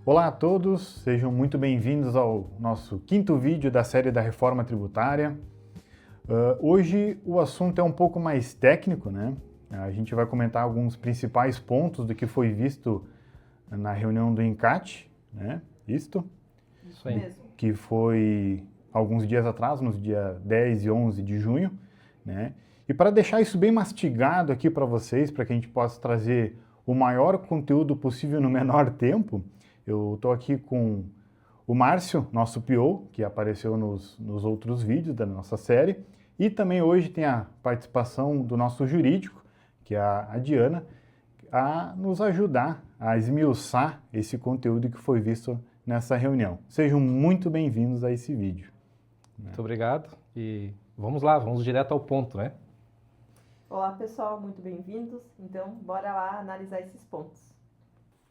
Olá a todos, sejam muito bem-vindos ao nosso quinto vídeo da série da Reforma Tributária. Hoje o assunto é um pouco mais técnico, né? A gente vai comentar alguns principais pontos do que foi visto na reunião do ENCAT, né? Isso aí. Mesmo. Que foi alguns dias atrás, nos dias 10 e 11 de junho, né? E para deixar isso bem mastigado aqui para vocês, para que a gente possa trazer o maior conteúdo possível no menor tempo, eu estou aqui com o Márcio, nosso PO, que apareceu nos outros vídeos da nossa série, e também hoje tem a participação do nosso jurídico, que é a Diana, a nos ajudar a esmiuçar esse conteúdo que foi visto nessa reunião. Sejam muito bem-vindos a esse vídeo. Muito obrigado e vamos lá, vamos direto ao ponto, né? Olá pessoal, muito bem-vindos. Então, bora lá analisar esses pontos.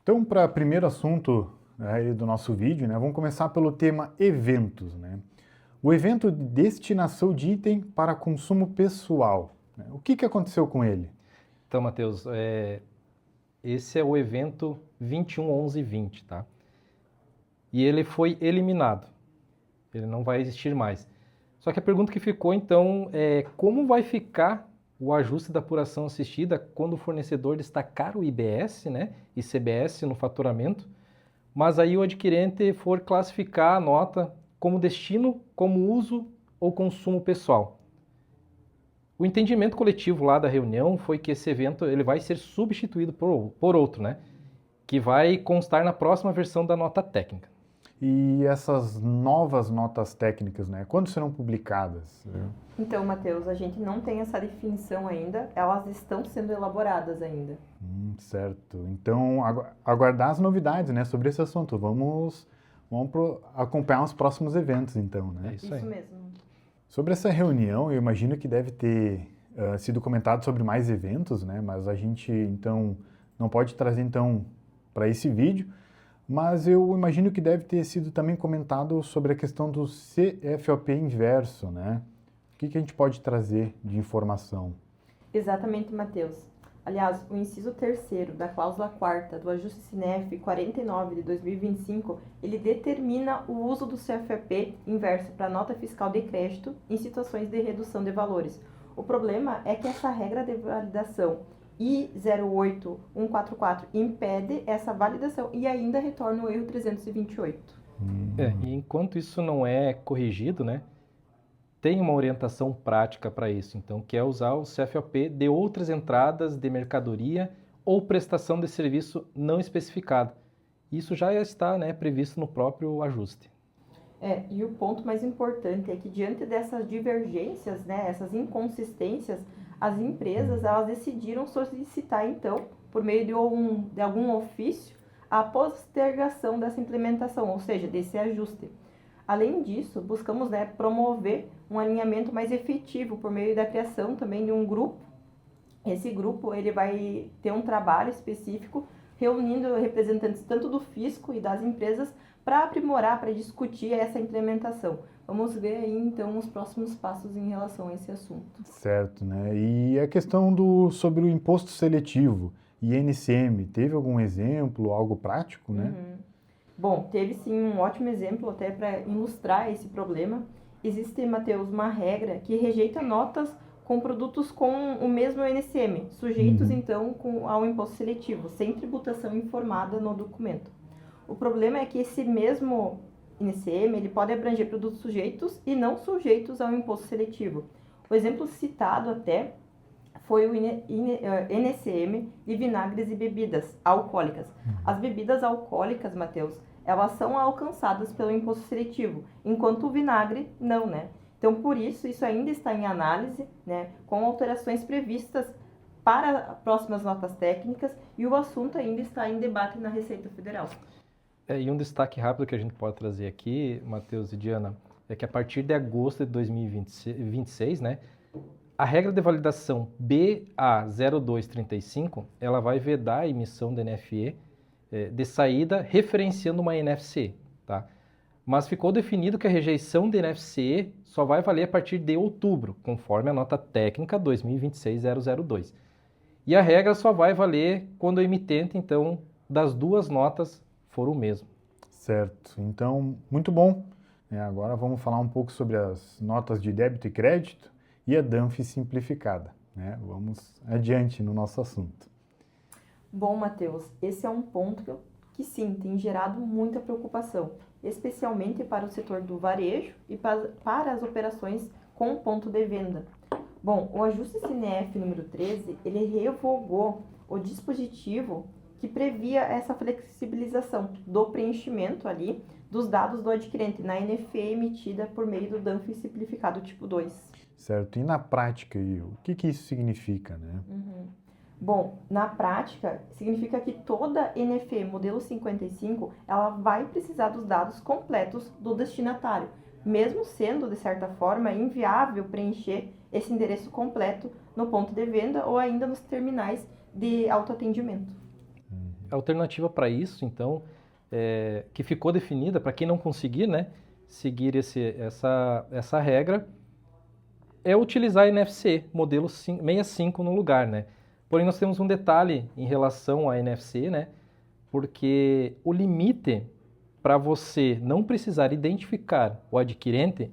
Então, para o primeiro assunto aí do nosso vídeo, né, vamos começar pelo tema eventos, né? O evento de destinação de item para consumo pessoal, né? O que aconteceu com ele? Então, Matheus, esse é o evento 21.11.20, tá? E ele foi eliminado. Ele não vai existir mais. Só que a pergunta que ficou, então, é como vai ficar o ajuste da apuração assistida quando o fornecedor destacar o IBS, né, e CBS no faturamento, mas aí o adquirente for classificar a nota como destino, como uso ou consumo pessoal. O entendimento coletivo lá da reunião foi que esse evento ele vai ser substituído por outro, né, que vai constar na próxima versão da nota técnica. E essas novas notas técnicas, né, quando serão publicadas? Então, Matheus, a gente não tem essa definição ainda, elas estão sendo elaboradas ainda. Certo. Então, aguardar as novidades, né, sobre esse assunto. Vamos acompanhar os próximos eventos, então, né? É isso aí. mesmo. Sobre essa reunião, eu imagino que deve ter sido comentado sobre mais eventos, né? Mas a gente, então, não pode trazer, então, para esse vídeo. Mas eu imagino que deve ter sido também comentado sobre a questão do CFOP inverso, né? O que a gente pode trazer de informação? Exatamente, Matheus. Aliás, o inciso 3º da cláusula 4ª do ajuste SINEF 49 de 2025, ele determina o uso do CFOP inverso para nota fiscal de crédito em situações de redução de valores. O problema é que essa regra de validação I08144 impede essa validação e ainda retorna o erro 328. E enquanto isso não é corrigido, né, tem uma orientação prática para isso, então, que é usar o CFOP de outras entradas de mercadoria ou prestação de serviço não especificada. Isso já está, né, previsto no próprio ajuste. E o ponto mais importante é que diante dessas divergências, né, essas inconsistências, as empresas elas decidiram solicitar, então, por meio de algum ofício, a postergação dessa implementação, ou seja, desse ajuste. Além disso, buscamos, né, promover um alinhamento mais efetivo por meio da criação também de um grupo. Esse grupo ele vai ter um trabalho específico reunindo representantes tanto do fisco e das empresas para aprimorar, para discutir essa implementação. Vamos ver aí, então, os próximos passos em relação a esse assunto. Certo, né? E a questão sobre o imposto seletivo, INCM, teve algum exemplo, algo prático, né? Bom, teve sim um ótimo exemplo até para ilustrar esse problema. Existe, Matheus, uma regra que rejeita notas com produtos com o mesmo INCM, sujeitos então ao imposto seletivo, sem tributação informada no documento. O problema é que esse mesmo INCM ele pode abranger produtos sujeitos e não sujeitos ao imposto seletivo. O exemplo citado até foi o NCM de vinagres e bebidas alcoólicas. As bebidas alcoólicas, Matheus, elas são alcançadas pelo imposto seletivo, enquanto o vinagre não, né? Então, por isso ainda está em análise, né, com alterações previstas para próximas notas técnicas e o assunto ainda está em debate na Receita Federal. E um destaque rápido que a gente pode trazer aqui, Matheus e Diana, é que a partir de agosto de 2026, né, a regra de validação BA0235, ela vai vedar a emissão da NFE de saída referenciando uma NFC, tá? Mas ficou definido que a rejeição de NFCE só vai valer a partir de outubro, conforme a nota técnica 2026-002. E a regra só vai valer quando o emitente, então, das duas notas for o mesmo. Certo. Então, muito bom. Agora vamos falar um pouco sobre as notas de débito e crédito e a DANF simplificada, né? Vamos adiante no nosso assunto. Bom, Matheus, esse é um ponto que sim, tem gerado muita preocupação, especialmente para o setor do varejo e para as operações com ponto de venda. Bom, o ajuste CNF número 13, ele revogou o dispositivo que previa essa flexibilização do preenchimento ali dos dados do adquirente na NFE emitida por meio do DANF simplificado tipo 2. Certo. E na prática, o que isso significa, né? Bom, na prática, significa que toda NFE modelo 55, ela vai precisar dos dados completos do destinatário, mesmo sendo, de certa forma, inviável preencher esse endereço completo no ponto de venda ou ainda nos terminais de autoatendimento. A alternativa para isso, então, que ficou definida, para quem não conseguir, né, seguir essa regra, é utilizar a NFC, modelo 65 no lugar, né? Porém, nós temos um detalhe em relação à NFC, né? Porque o limite para você não precisar identificar o adquirente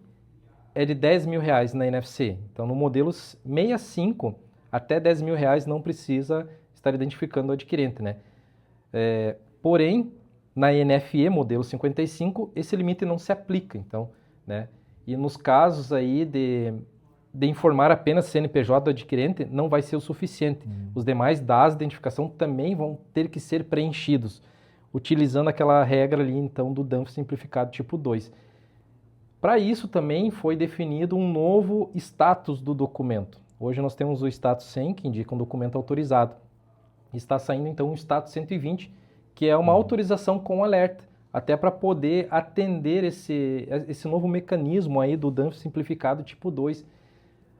é de R$10.000 na NFC. Então, no modelo 65, até R$10.000 não precisa estar identificando o adquirente, né? Porém, na NFE, modelo 55, esse limite não se aplica, então, né? E nos casos aí de informar apenas CNPJ do adquirente, não vai ser o suficiente. Os demais dados de identificação também vão ter que ser preenchidos, utilizando aquela regra ali, então, do DANF simplificado tipo 2. Para isso também foi definido um novo status do documento. Hoje nós temos o status 100, que indica um documento autorizado. Está saindo, então, o status 120, que é uma autorização com alerta, até para poder atender esse novo mecanismo aí do DANF simplificado tipo 2.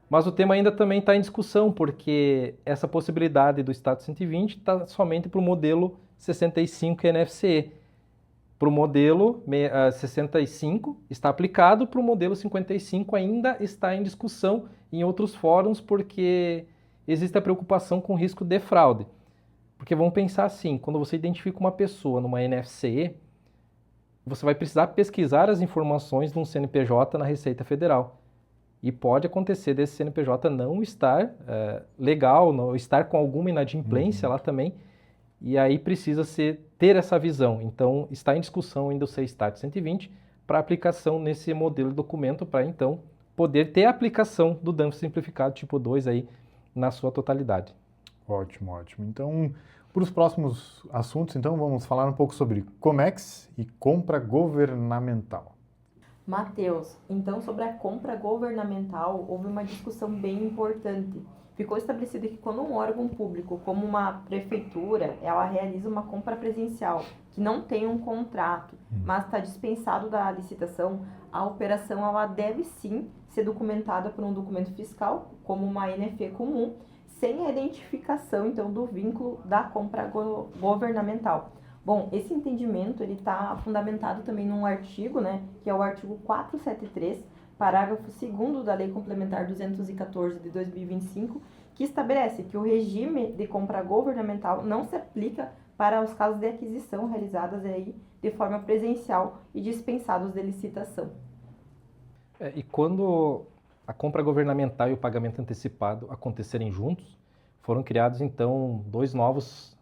Mas o tema ainda também está em discussão, porque essa possibilidade do status 120 está somente para o modelo 65 NFC. Para o modelo 65 está aplicado, para o modelo 55 ainda está em discussão em outros fóruns, porque existe a preocupação com o risco de fraude. Porque vamos pensar assim, quando você identifica uma pessoa numa NFCE, você vai precisar pesquisar as informações de um CNPJ na Receita Federal. E pode acontecer desse CNPJ não estar legal, não estar com alguma inadimplência lá também, e aí precisa ter essa visão. Então, está em discussão ainda o CESTAT 120 para aplicação nesse modelo de documento, para então poder ter a aplicação do DANF simplificado tipo 2 aí na sua totalidade. Ótimo, ótimo. Então, para os próximos assuntos, então, vamos falar um pouco sobre COMEX e compra governamental. Matheus, então sobre a compra governamental, houve uma discussão bem importante. Ficou estabelecido que quando um órgão público, como uma prefeitura, ela realiza uma compra presencial, que não tem um contrato, mas está dispensado da licitação, a operação ela deve sim ser documentada por um documento fiscal, como uma NFE comum, sem a identificação, então, do vínculo da compra governamental. Bom, esse entendimento ele está fundamentado também num artigo, né, que é o artigo 473, parágrafo 2º da Lei Complementar 214 de 2025, que estabelece que o regime de compra governamental não se aplica para os casos de aquisição realizadas aí de forma presencial e dispensados de licitação. E quando a compra governamental e o pagamento antecipado acontecerem juntos, foram criados então dois novos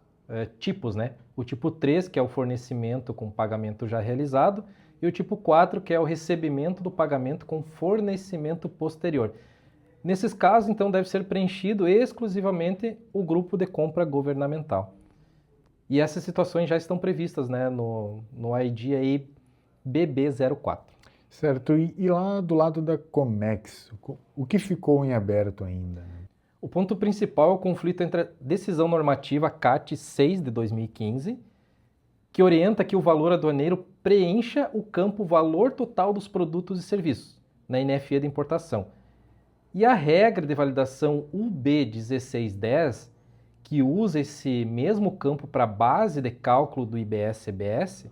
tipos, né? O tipo 3, que é o fornecimento com pagamento já realizado, e o tipo 4, que é o recebimento do pagamento com fornecimento posterior. Nesses casos, então, deve ser preenchido exclusivamente o grupo de compra governamental. E essas situações já estão previstas, né, no ID aí BB04. Certo. E lá do lado da COMEX, o que ficou em aberto ainda? O ponto principal é o conflito entre a decisão normativa CAT 6 de 2015, que orienta que o valor aduaneiro preencha o campo valor total dos produtos e serviços, na NFE de importação. E a regra de validação UB1610, que usa esse mesmo campo para base de cálculo do IBS-CBS,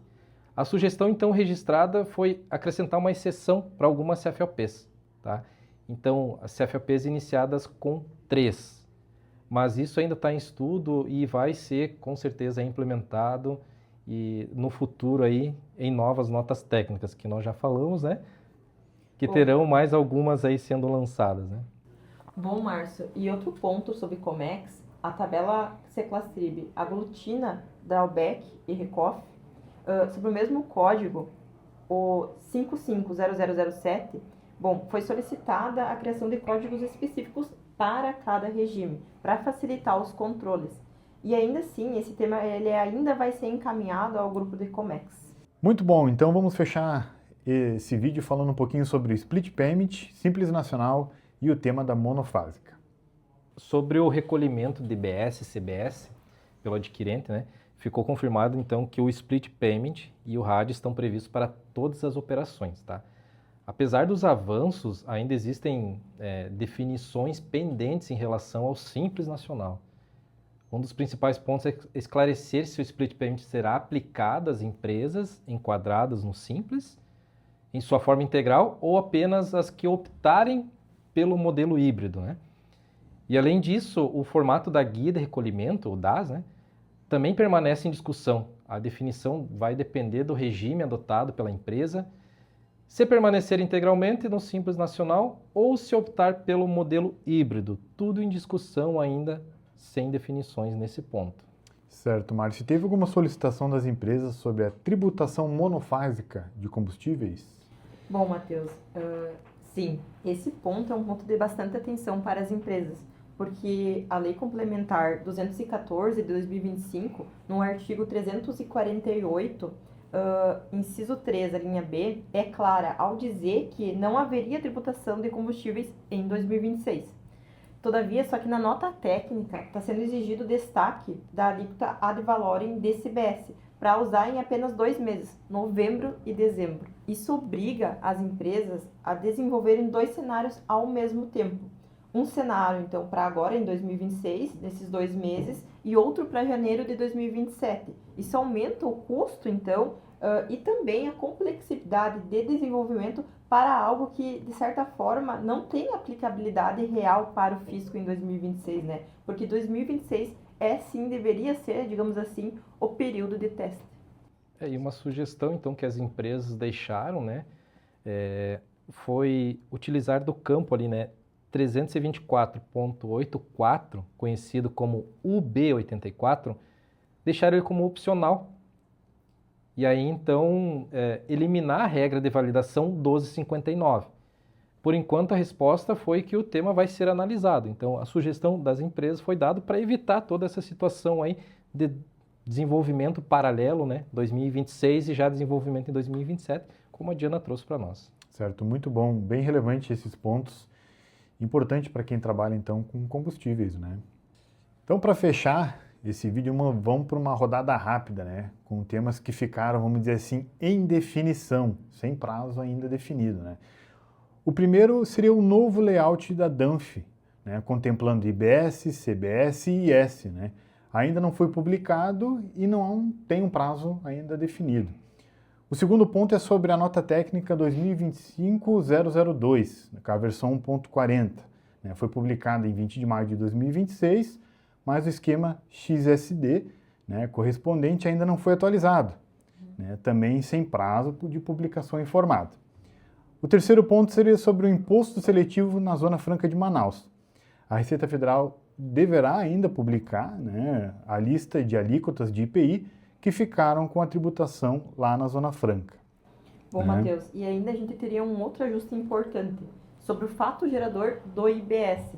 a sugestão então registrada foi acrescentar uma exceção para algumas CFOPs, tá? Então, as CFOPs iniciadas com 3, mas isso ainda está em estudo e vai ser com certeza implementado e no futuro aí em novas notas técnicas, que nós já falamos, né? Que Bom. terão mais algumas aí sendo lançadas, né? Bom, Márcio, e outro ponto sobre Comex, a tabela Seclastrib aglutina Drawback e Recoff sobre o mesmo código, o 550007. Bom, foi solicitada a criação de códigos específicos para cada regime, para facilitar os controles. E ainda assim, esse tema ele ainda vai ser encaminhado ao grupo de Comex. Muito bom, então vamos fechar esse vídeo falando um pouquinho sobre o Split Payment, Simples Nacional e o tema da monofásica. Sobre o recolhimento de IBS e CBS pelo adquirente, né, ficou confirmado então que o Split Payment e o RAD estão previstos para todas as operações, tá? Apesar dos avanços, ainda existem definições pendentes em relação ao Simples Nacional. Um dos principais pontos é esclarecer se o Split Payment será aplicado às empresas enquadradas no Simples, em sua forma integral, ou apenas as que optarem pelo modelo híbrido, né? E além disso, o formato da guia de recolhimento, o DAS, né, também permanece em discussão. A definição vai depender do regime adotado pela empresa, se permanecer integralmente no Simples Nacional ou se optar pelo modelo híbrido. Tudo em discussão ainda, sem definições nesse ponto. Certo, Márcio. Teve alguma solicitação das empresas sobre a tributação monofásica de combustíveis? Bom, Matheus, sim, esse ponto é um ponto de bastante atenção para as empresas, porque a Lei Complementar 214 de 2025, no artigo 348, inciso 3, a linha B, é clara ao dizer que não haveria tributação de combustíveis em 2026. Todavia, só que na nota técnica está sendo exigido o destaque da alíquota ad valorem de CBS, para usar em apenas 2 meses, novembro e dezembro. Isso obriga as empresas a desenvolverem 2 cenários ao mesmo tempo. Um cenário, então, para agora, em 2026, nesses 2 meses, e outro para janeiro de 2027. Isso aumenta o custo, então, e também a complexidade de desenvolvimento para algo que, de certa forma, não tem aplicabilidade real para o fisco em 2026, né? Porque 2026 sim, deveria ser, digamos assim, o período de teste. E uma sugestão, então, que as empresas deixaram, né, foi utilizar do campo ali, né, 324.84, conhecido como UB84, deixar ele como opcional. E aí, então, eliminar a regra de validação 1259. Por enquanto, a resposta foi que o tema vai ser analisado. Então, a sugestão das empresas foi dada para evitar toda essa situação aí de desenvolvimento paralelo, né? 2026 e já desenvolvimento em 2027, como a Diana trouxe para nós. Certo, muito bom, bem relevante esses pontos. Importante para quem trabalha, então, com combustíveis, né? Então, para fechar esse vídeo, vamos para uma rodada rápida, né? Com temas que ficaram, vamos dizer assim, em definição, sem prazo ainda definido, né? O primeiro seria o novo layout da DANF, né, contemplando IBS, CBS e IS. Né? Ainda não foi publicado e não tem um prazo ainda definido. O segundo ponto é sobre a nota técnica 2025-002, a versão 1.40. Né? Foi publicada em 20 de maio de 2026, mas o esquema XSD, né, correspondente ainda não foi atualizado, né? Também sem prazo de publicação informada. O terceiro ponto seria sobre o imposto seletivo na Zona Franca de Manaus. A Receita Federal deverá ainda publicar, né, a lista de alíquotas de IPI que ficaram com a tributação lá na Zona Franca. Bom, Matheus, e ainda a gente teria um outro ajuste importante sobre o fato gerador do IBS.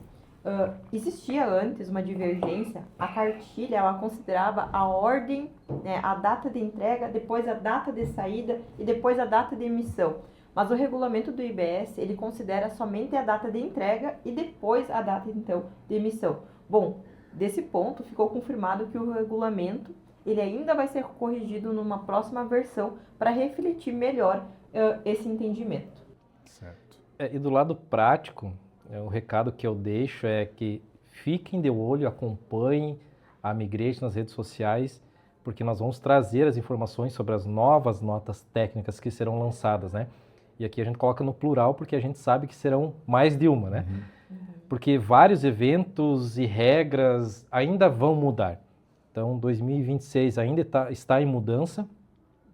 Existia antes uma divergência, a cartilha ela considerava a ordem, né, a data de entrega, depois a data de saída e depois a data de emissão. Mas o regulamento do IBS, ele considera somente a data de entrega e depois a data, então, de emissão. Bom, desse ponto ficou confirmado que o regulamento, ele ainda vai ser corrigido numa próxima versão para refletir melhor esse entendimento. Certo. E do lado prático, o recado que eu deixo é que fiquem de olho, acompanhem a Migrate nas redes sociais, porque nós vamos trazer as informações sobre as novas notas técnicas que serão lançadas, né? E aqui a gente coloca no plural porque a gente sabe que serão mais de uma, né? Porque vários eventos e regras ainda vão mudar. Então, 2026 ainda está em mudança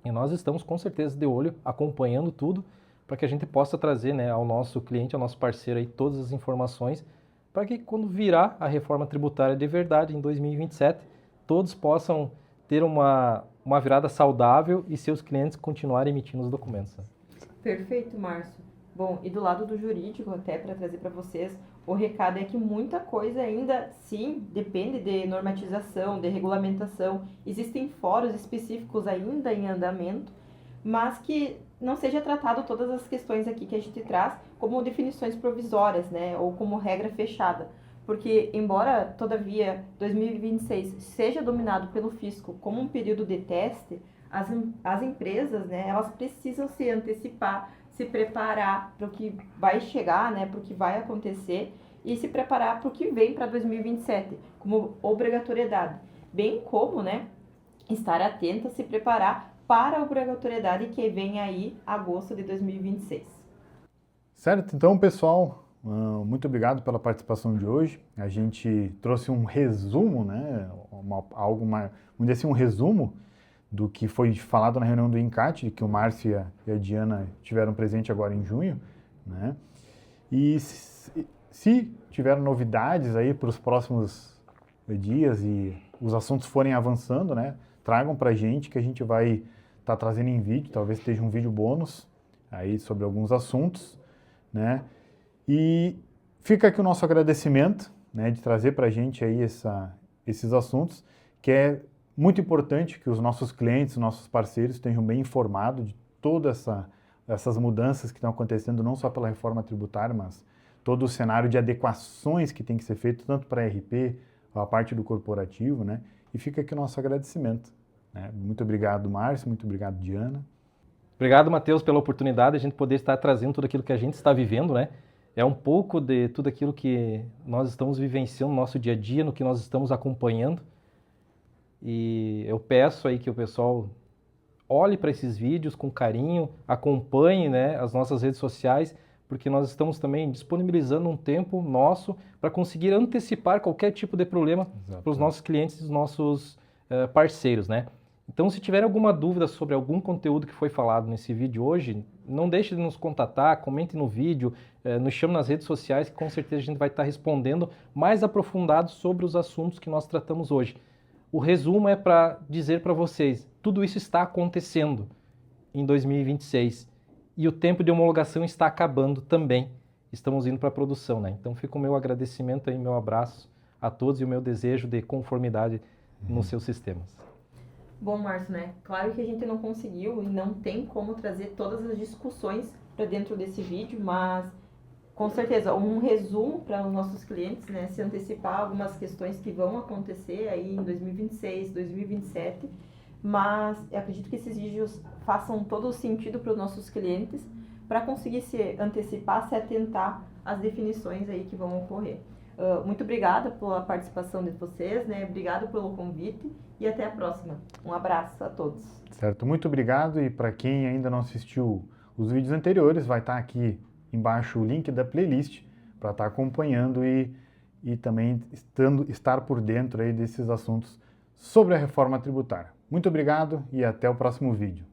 E nós estamos com certeza de olho, acompanhando tudo, para que a gente possa trazer, né, ao nosso cliente, ao nosso parceiro aí, todas as informações, para que quando virar a reforma tributária de verdade em 2027, todos possam ter uma virada saudável e seus clientes continuarem emitindo os documentos. Perfeito, Márcio. Bom, e do lado do jurídico, até para trazer para vocês, o recado é que muita coisa ainda, sim, depende de normatização, de regulamentação. Existem fóruns específicos ainda em andamento, mas que não seja tratado todas as questões aqui que a gente traz como definições provisórias, né, ou como regra fechada. Porque, embora, todavia, 2026 seja dominado pelo fisco como um período de teste, as empresas, né, elas precisam se antecipar, se preparar para o que vai chegar, né, para o que vai acontecer e se preparar para o que vem para 2027, como obrigatoriedade. Bem como, né, estar atenta, se preparar para a obrigatoriedade que vem aí agosto de 2026. Certo? Então, pessoal, muito obrigado pela participação de hoje. A gente trouxe um resumo, né, vamos dizer assim, um resumo do que foi falado na reunião do INCAT, que o Márcio e a Diana tiveram presente agora em junho, né? E se tiver novidades aí para os próximos dias e os assuntos forem avançando, né, tragam para a gente que a gente vai estar trazendo em vídeo, talvez esteja um vídeo bônus aí sobre alguns assuntos, né? E fica aqui o nosso agradecimento, né, de trazer para a gente aí esses assuntos, que é muito importante que os nossos clientes, os nossos parceiros estejam bem informados de todas essas mudanças que estão acontecendo, não só pela reforma tributária, mas todo o cenário de adequações que tem que ser feito, tanto para a RP, a parte do corporativo, né? E fica aqui o nosso agradecimento, né? Muito obrigado, Márcio, muito obrigado, Diana. Obrigado, Matheus, pela oportunidade de a gente poder estar trazendo tudo aquilo que a gente está vivendo, né? É um pouco de tudo aquilo que nós estamos vivenciando no nosso dia a dia, no que nós estamos acompanhando. E eu peço aí que o pessoal olhe para esses vídeos com carinho, acompanhe, né, as nossas redes sociais, porque nós estamos também disponibilizando um tempo nosso para conseguir antecipar qualquer tipo de problema para os nossos clientes e os nossos parceiros, né? Então, se tiver alguma dúvida sobre algum conteúdo que foi falado nesse vídeo hoje, não deixe de nos contatar, comente no vídeo, nos chame nas redes sociais, que com certeza a gente vai estar respondendo mais aprofundado sobre os assuntos que nós tratamos hoje. O resumo é para dizer para vocês, tudo isso está acontecendo em 2026 e o tempo de homologação está acabando também. Estamos indo para a produção, né? Então fica o meu agradecimento e meu abraço a todos e o meu desejo de conformidade nos seus sistemas. Bom, Márcio, né? Claro que a gente não conseguiu e não tem como trazer todas as discussões para dentro desse vídeo, mas com certeza um resumo para os nossos clientes, né? Se antecipar algumas questões que vão acontecer aí em 2026, 2027, mas eu acredito que esses vídeos façam todo o sentido para os nossos clientes para conseguir se antecipar, se atentar às definições aí que vão ocorrer. Muito obrigada pela participação de vocês, né? Obrigado pelo convite e até a próxima. Um abraço a todos. Certo, muito obrigado, e para quem ainda não assistiu os vídeos anteriores, vai estar aqui embaixo o link da playlist para estar acompanhando e também estar por dentro aí desses assuntos sobre a reforma tributária. Muito obrigado e até o próximo vídeo.